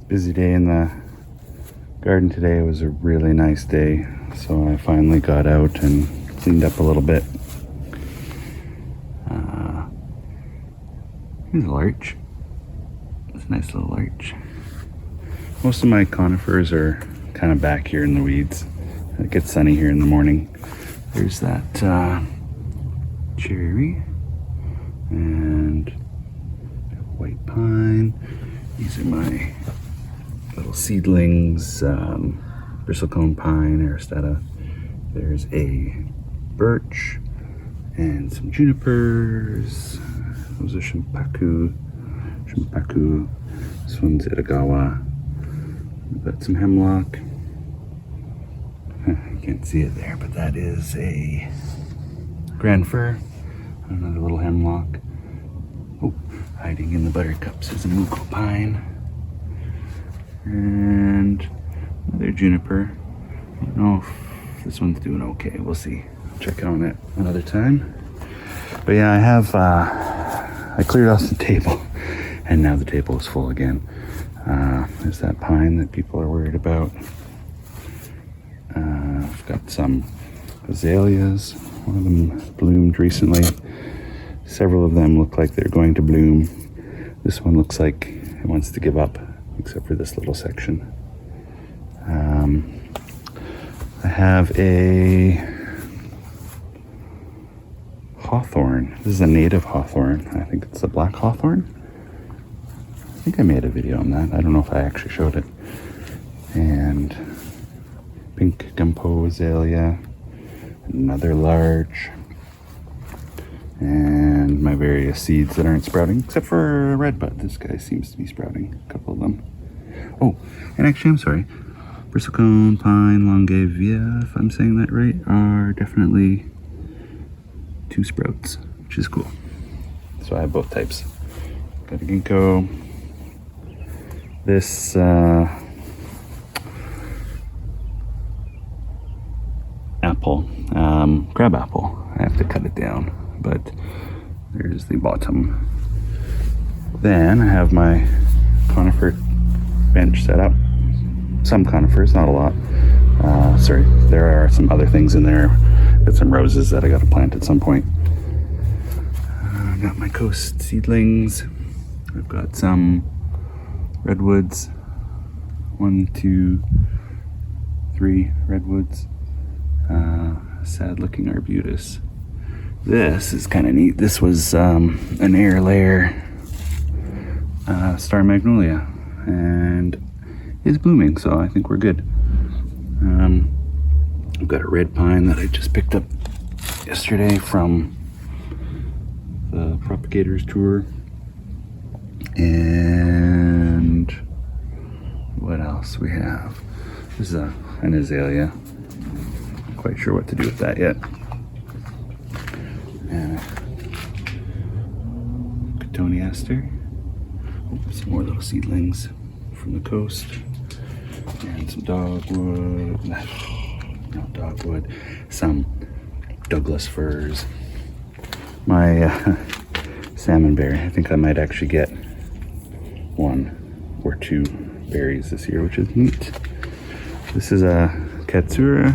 Busy day in the garden today. It was a really nice day, so I finally got out and cleaned up a little bit. Here's a larch. It's a nice little larch. Most of my conifers are kind of back here in the weeds. It gets sunny here in the morning. There's that cherry and white pine. These are my little seedlings, bristlecone pine, aristata. There's a birch and some junipers. Those are shimpaku. This one's Itagawa. We've got some hemlock. You can't see it there, but that is a grand fir. Another little hemlock. Oh, hiding in the buttercups is a muko pine. And another juniper. I don't know if this one's doing okay. We'll see. I'll check it on it another time. But yeah, I cleared off the table, and now the table is full again. There's that pine that people are worried about. I've got some azaleas. One of them bloomed recently. Several of them look like they're going to bloom. This one looks like it wants to give up, except for this little section. I have a hawthorn. This is a native hawthorn. I think it's a black hawthorn. I think I made a video on that. I don't know if I actually showed it. And pink gumpo azalea, another large, and my various seeds that aren't sprouting, except for a red bud. This guy seems to be sprouting, a couple of them. Oh, and actually, I'm sorry, bristlecone pine longevia, if I'm saying that right, are definitely 2 sprouts, which is cool. So I have both types. Got a ginkgo. This apple, crab apple. I have to cut it down, but there's the bottom. Then I have my conifer bench set up. Some conifers, not a lot. Sorry, there are some other things in there. Got some roses that I got to plant at some point. I got my coast seedlings. I've got some redwoods. 1, 2, 3 redwoods. Sad looking arbutus. This is kind of neat. This was an air layer star magnolia, and is blooming, so I think we're good. I've got a red pine that I just picked up yesterday from the propagators tour. And what else we have? This is an azalea. Not quite sure what to do with that yet. And cotoneaster. Some more little seedlings from the coast. And some dogwood. Not dogwood. Some Douglas firs. My salmon berry. I think I might actually get 1 or 2 berries this year, which is neat. This is a katsura.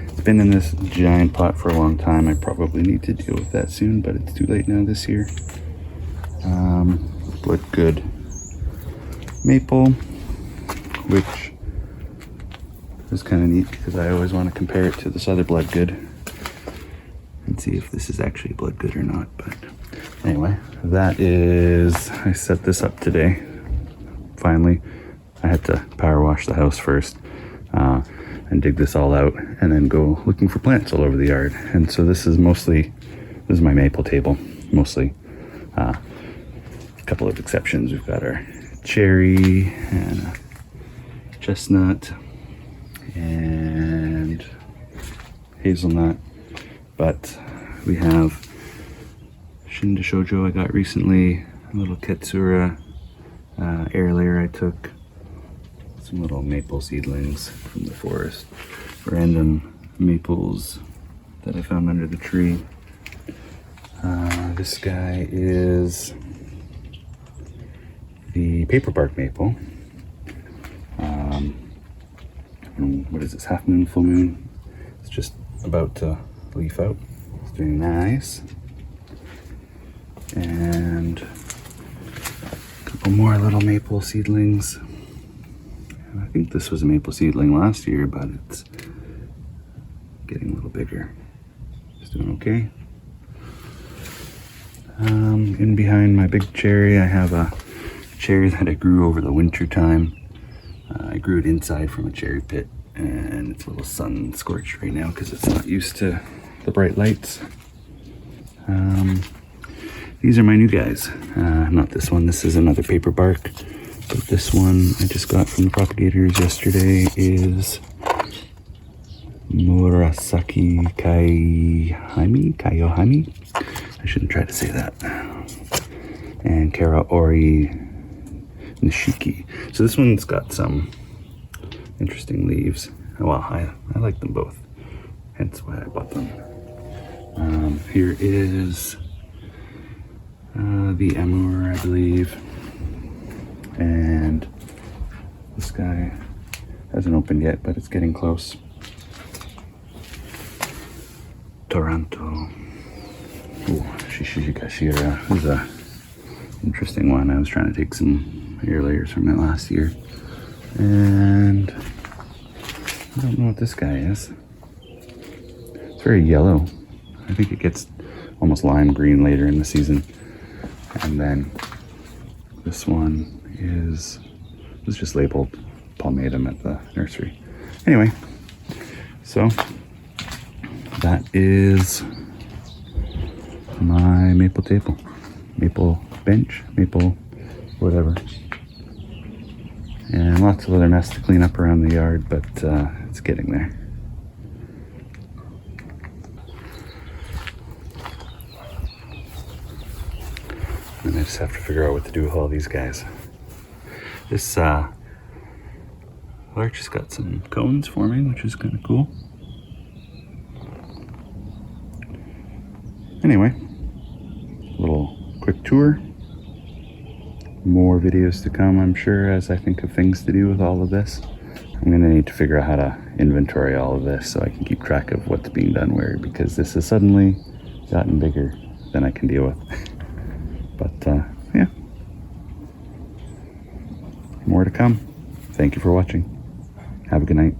It's been in this giant pot for a long time. I probably need to deal with that soon, but it's too late now this year. Blood good maple, which is kind of neat because I always want to compare it to this other blood good and see if this is actually blood good or not. But anyway, that is, I set this up today. Finally, I had to power wash the house first and dig this all out and then go looking for plants all over the yard. And so this is my maple table, mostly. A couple of exceptions. We've got our cherry and a chestnut and hazelnut, but we have Shinda Shoujo I got recently, a little katsura air layer I took, some little maple seedlings from the forest, random maples that I found under the tree. This guy is the paper bark maple. And what is this, half moon, full moon? It's just about to leaf out. It's doing nice. And a couple more little maple seedlings. And I think this was a maple seedling last year, but it's getting a little bigger. It's doing okay. In behind my big cherry, I have a cherry that I grew over the winter time. I grew it inside from a cherry pit, and it's a little sun scorched right now because it's not used to the bright lights. These are my new guys. Not this one, this is another paper bark. But this one I just got from the propagators yesterday is Murasaki Kayohime. I shouldn't try to say that. And Karaori Nishiki. So this one's got some interesting leaves. Well, I like them both, hence why I bought them. Here is the Amur, I believe. And this guy hasn't opened yet, but it's getting close. Toronto. Ooh, Shishikashira. This is a interesting one. I was trying to take some hair layers from it last year. And I don't know what this guy is. It's very yellow. I think it gets almost lime green later in the season. And then this one was just labeled palmatum at the nursery. Anyway, so that is my maple table, maple bench, maple whatever, and lots of other mess to clean up around the yard, but it's getting there. And I just have to figure out what to do with all these guys. This larch has got some cones forming, which is kind of cool. Anyway, little quick tour. More videos to come, I'm sure, as I think of things to do with all of this. I'm gonna need to figure out how to inventory all of this so I can keep track of what's being done where, because this has suddenly gotten bigger than I can deal with. But yeah, more to come. Thank you for watching. Have a good night.